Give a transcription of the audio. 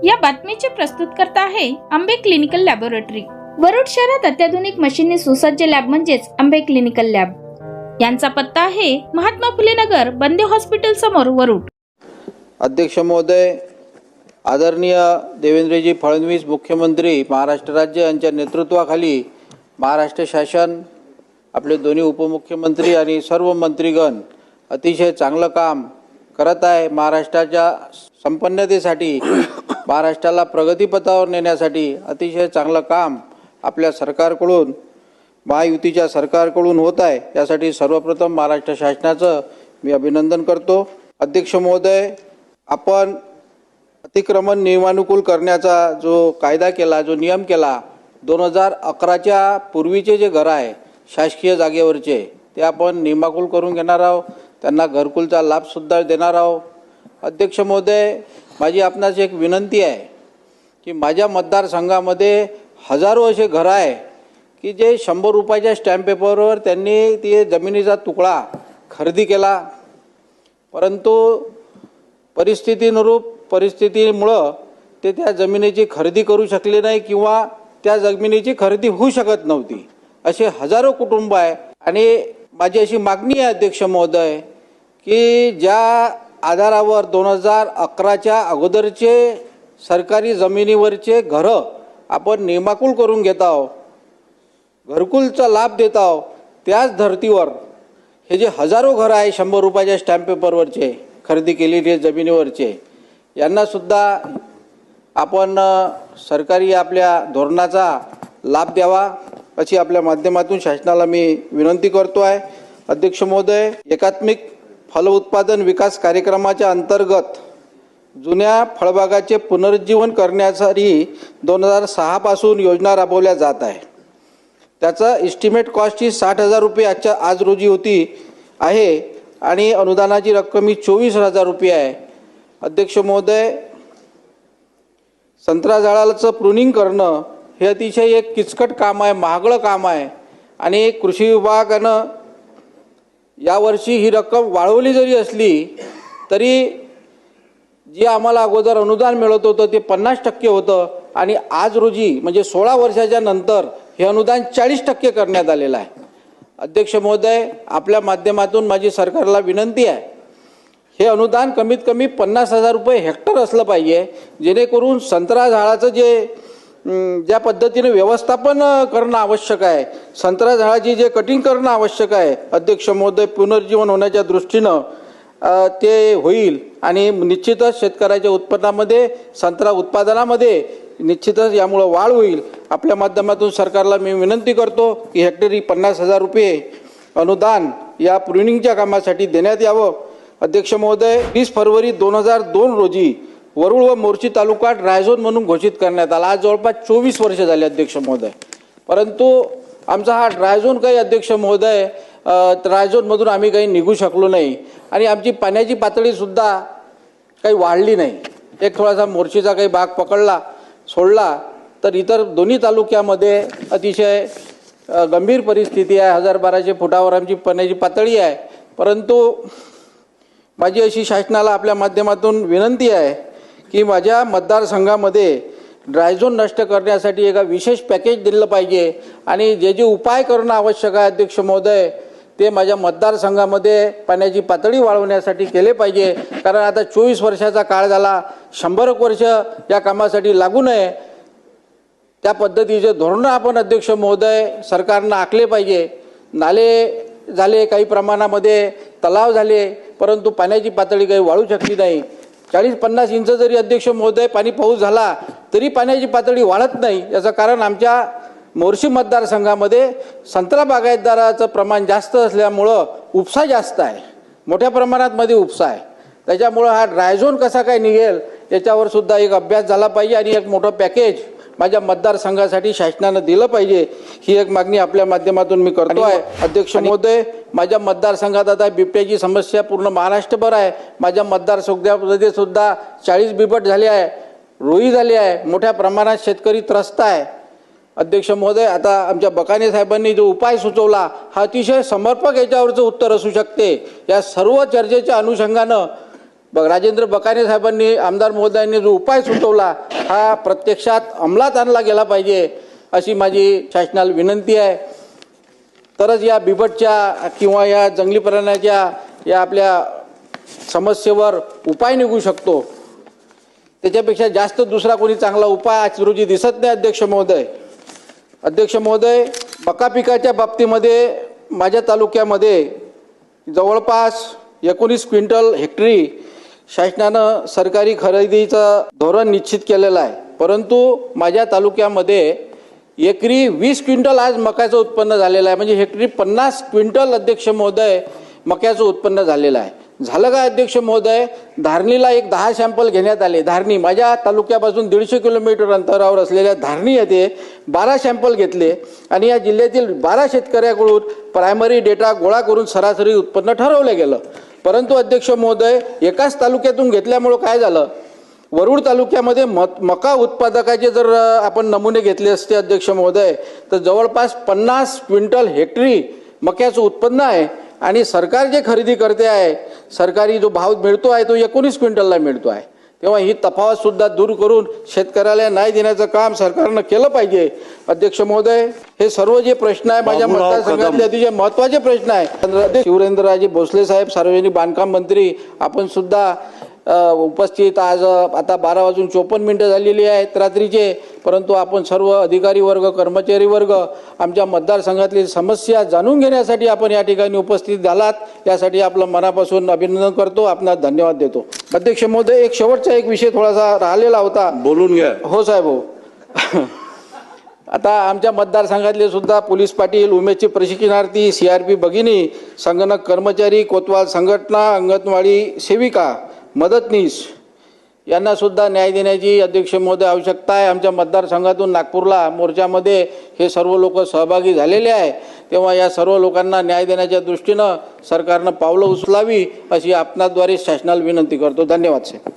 या बातमीचे प्रस्तुतकर्ता आहे आंबे क्लिनिकल लॅबोरेटरी। वरुड शहरात अत्याधुनिक मशीनने सुसज्ज लॅब म्हणजेच आंबे क्लिनिकल लॅब। यांचा पत्ता आहे महात्मा फुले नगर, बंदे हॉस्पिटल समोर, वरुड। अध्यक्ष महोदय, आदरणीय देवेंद्रजी फडणवीस मुख्यमंत्री महाराष्ट्र राज्य यांच्या नेतृत्वाखाली महाराष्ट्र शासन, आपले दोन्ही उपमुख्यमंत्री आणि सर्व मंत्रीगण अतिशय चांगलं काम करत आहे। महाराष्ट्राच्या संपन्नतेसाठी, महाराष्ट्राला प्रगतीपथावर नेण्यासाठी अतिशय चांगलं काम आपल्या सरकारकडून, महायुतीच्या सरकारकडून होत आहे। यासाठी सर्वप्रथम महाराष्ट्र शासनाचं मी अभिनंदन करतो। अध्यक्ष महोदय, आपण अतिक्रमण नियमानुकूल करण्याचा जो कायदा केला, जो नियम केला, 2011च्या पूर्वीचे जे घर आहे शासकीय जागेवरचे, ते आपण नियमाकुल करून घेणार आहोत। त्यांना घरकुलचा लाभसुद्धा देणार आहोत। अध्यक्ष महोदय, माझी आपणास एक विनंती आहे की माझ्या मतदारसंघामध्ये हजारो असे घर आहे की जे 100 रुपयाच्या स्टॅम्प पेपरवर त्यांनी ते जमिनीचा तुकडा खरेदी केला, परंतु परिस्थितीमुळं ते त्या जमिनीची खरेदी करू शकले नाही किंवा त्या जमिनीची खरेदी होऊ शकत नव्हती। असे हजारो कुटुंब आहे। आणि माझी अशी मागणी आहे अध्यक्ष महोदय की ज्या आधारावर 2011च्या अगोदरचे सरकारी जमिनीवरचे घरं आपण नियमाकुल करून घेत आहोत, घरकुलचा लाभ देत आहोत, त्याच धर्तीवर हे जे हजारो घरं आहे 100 रुपयाच्या स्टॅम्प पेपरवरचे खरेदी केलेले जमिनीवरचे, यांनासुद्धा आपण सरकारी आपल्या धोरणाचा लाभ द्यावा अशी आपल्या माध्यमातून शासनाला मी विनंती करतो आहे। अध्यक्ष महोदय, एकात्मिक फल उत्पादन विकास कार्यक्रमाच्या अंतर्गत जुन्या फळबागाचे पुनरुज्जीवन करण्यासाठी 2006 पासून योजना राबवल्या जात आहे। त्याचा एस्टिमेट कॉस्ट ही 60,000 रुपये आज रोजी होती आहे आणि अनुदानाची रक्कम ही 24,000 रुपये आहे। अध्यक्ष महोदय, संत्रा झाडाचं प्रूनिंग करणं हे अतिशय एक किचकट काम आहे, महागडं काम आहे आणि कृषी विभागानं यावर्षी ही रक्कम वाढवली जरी असली तरी जे आम्हाला अगोदर अनुदान मिळत होतं ते 50% होतं आणि आज रोजी म्हणजे 16 वर्षाच्या नंतर हे अनुदान 40% करण्यात आलेलं आहे। अध्यक्ष महोदय, आपल्या माध्यमातून माझी सरकारला विनंती आहे, हे अनुदान कमीत कमी 50,000 रुपये हेक्टर असलं पाहिजे, जेणेकरून संत्रा झाडाचं ज्या पद्धतीने व्यवस्थापन करणं आवश्यक आहे, संत्रा झाडाची जे कटिंग करणं आवश्यक आहे, अध्यक्ष महोदय, पुनर्जीवन होण्याच्या दृष्टीनं ते होईल आणि निश्चितच शेतकऱ्याच्या उत्पन्नामध्ये, संत्रा उत्पादनामध्ये निश्चितच यामुळं वाढ होईल। आपल्या माध्यमातून सरकारला मी विनंती करतो की हेक्टरी 50,000 रुपये अनुदान या प्रूनिंगच्या कामासाठी देण्यात यावं। अध्यक्ष महोदय, 20 फरवरी 2002 रोजी वरुड व मोर्शी तालुका ड्राय झोन म्हणून घोषित करण्यात आला। आज जवळपास 24 वर्ष झाले अध्यक्ष महोदय, परंतु आमचा हा ड्राय झोन काही अध्यक्ष महोदय ड्राय झोनमधून आम्ही काही निघू शकलो नाही आणि आमची पाण्याची पातळीसुद्धा काही वाढली नाही। एक थोडासा मोर्शीचा काही भाग सोडला तर इतर दोन्ही तालुक्यामध्ये अतिशय गंभीर परिस्थिती आहे। 1000-1200 फुटावर आमची पाण्याची पातळी आहे। परंतु माझी अशी शासनाला आपल्या माध्यमातून विनंती आहे की माझ्या मतदारसंघामध्ये ड्राय झोन नष्ट करण्यासाठी एक विशेष पॅकेज दिलं पाहिजे आणि जे जे उपाय करणं आवश्यक आहे अध्यक्ष महोदय, ते माझ्या मतदारसंघामध्ये पाण्याची पातळी वाढवण्यासाठी केले पाहिजे। कारण आता 24 वर्षाचा काळ झाला, 100 वर्ष या कामासाठी लागू नये त्या पद्धतीचे धोरणं आपण अध्यक्ष महोदय सरकारनं आखले पाहिजे। नाले झाले, काही प्रमाणामध्ये तलाव झाले, परंतु पाण्याची पातळी काही वाढू शकली नाही। 40-50 इंच जरी अध्यक्ष महोदय पाऊस झाला तरी पाण्याची पातळी वाढत नाही। याचं कारण आमच्या मोर्शी मतदारसंघामध्ये संत्रा बागायतदाराचं प्रमाण जास्त असल्यामुळं उपसा जास्त आहे, मोठ्या प्रमाणात मध्ये उपसा आहे। त्याच्यामुळं हा ड्राय झोन कसा काय निघेल याच्यावर सुद्धा एक अभ्यास झाला पाहिजे आणि एक मोठं पॅकेज माझ्या मतदारसंघासाठी शासनानं दिलं पाहिजे, ही एक मागणी आपल्या माध्यमातून मी करतो आहे। अध्यक्ष महोदय, माझ्या मतदारसंघात आता बिबट्याची समस्या पूर्ण महाराष्ट्रभर आहे। माझ्या मतदारसंघामध्ये सुद्धा 40 बिबट झाले आहे, रोही झाली आहे, मोठ्या प्रमाणात शेतकरी त्रस्त आहे। अध्यक्ष महोदय, आता आमच्या बकाने साहेबांनी जो उपाय सुचवला हा अतिशय समर्पक याच्यावरचं उत्तर असू शकते। या सर्व चर्चेच्या अनुषंगानं राजेंद्र बकाने साहेबांनी आमदार महोदयांनी जो उपाय सुचवला हा प्रत्यक्षात अंमलात आणला गेला पाहिजे अशी माझी शासनाला विनंती आहे. तरच या बिबटच्या किंवा या जंगली प्राण्याच्या या आपल्या समस्येवर उपाय निघू शकतो. त्याच्यापेक्षा जास्त दुसरा कोणी चांगला उपाय आज रोजी दिसत नाही. अध्यक्ष महोदय, मका पिकाच्या बाबतीमध्ये माझ्या तालुक्यामध्ये जवळपास 19 क्विंटल हेक्टरी शासनानं सरकारी खरेदीचं धोरण निश्चित केलेलं आहे. परंतु माझ्या तालुक्यामध्ये एकरी 20 क्विंटल आज मक्याचं उत्पन्न झालेलं आहे. म्हणजे हेक्टरी 50 क्विंटल अध्यक्ष महोदय मक्याचं उत्पन्न झालेलं आहे. झालं का अध्यक्ष महोदय? धारणीला 10 सॅम्पल घेण्यात आले. धारणी माझ्या तालुक्यापासून 150 किलोमीटर अंतरावर असलेल्या धारणी येथे 12 सॅम्पल घेतले आणि या जिल्ह्यातील 12 शेतकऱ्याकडून प्रायमरी डेटा गोळा करून सरासरी उत्पन्न ठरवलं गेलं. परंतु अध्यक्ष महोदय, एकाच तालुक्यातून घेतल्यामुळं काय झालं, वरुड तालुक्यामध्ये मका उत्पादकाचे जर आपण नमुने घेतले असते अध्यक्ष महोदय तर जवळपास 50 क्विंटल हेक्टरी मक्याचं उत्पन्न आहे आणि सरकार जे खरेदी करते आहे, सरकारी जो भाव मिळतो आहे तो 19 क्विंटलला मिळतो आहे. तेव्हा ही तफावतसुद्धा दूर करून शेतकऱ्याला न्याय देण्याचं काम सरकारनं केलं पाहिजे. अध्यक्ष महोदय, हे सर्व जे प्रश्न आहे माझ्या मतदारसंघातले अतिशय महत्त्वाचे प्रश्न आहे. शिवरेंद्रराजे भोसले साहेब, सार्वजनिक बांधकाम मंत्री, आपण सुद्धा उपस्थित. आज आता 12:54 झालेली आहेत रात्रीचे. परंतु आपण सर्व अधिकारी वर्ग, कर्मचारी वर्ग, आमच्या मतदारसंघातली समस्या जाणून घेण्यासाठी आपण या ठिकाणी उपस्थित झालात, यासाठी आपलं मनापासून अभिनंदन करतो. आपणास धन्यवाद देतो. अध्यक्ष महोदय, शेवटचा एक विषय थोडासा राहिलेला होता, बोलून घ्या. हो साहेब, हो. आता आमच्या मतदारसंघातले सुद्धा पोलीस पाटील, उमेदचे प्रशिक्षणार्थी, CRP भगिनी, संगणक कर्मचारी, कोतवाल संघटना, अंगणवाडी सेविका, मदतनीस यांना सुद्धा न्याय देण्याची अध्यक्ष महोदय आवश्यकता आहे. आमच्या मतदारसंघातून नागपूरला मोर्चामध्ये हे सर्व लोक सहभागी झालेले आहे. तेव्हा या सर्व लोकांना न्याय देण्याच्या दृष्टीनं सरकारनं पावलं उचलावी अशी आपणाद्वारे शासनाला विनंती करतो. धन्यवाद साहेब.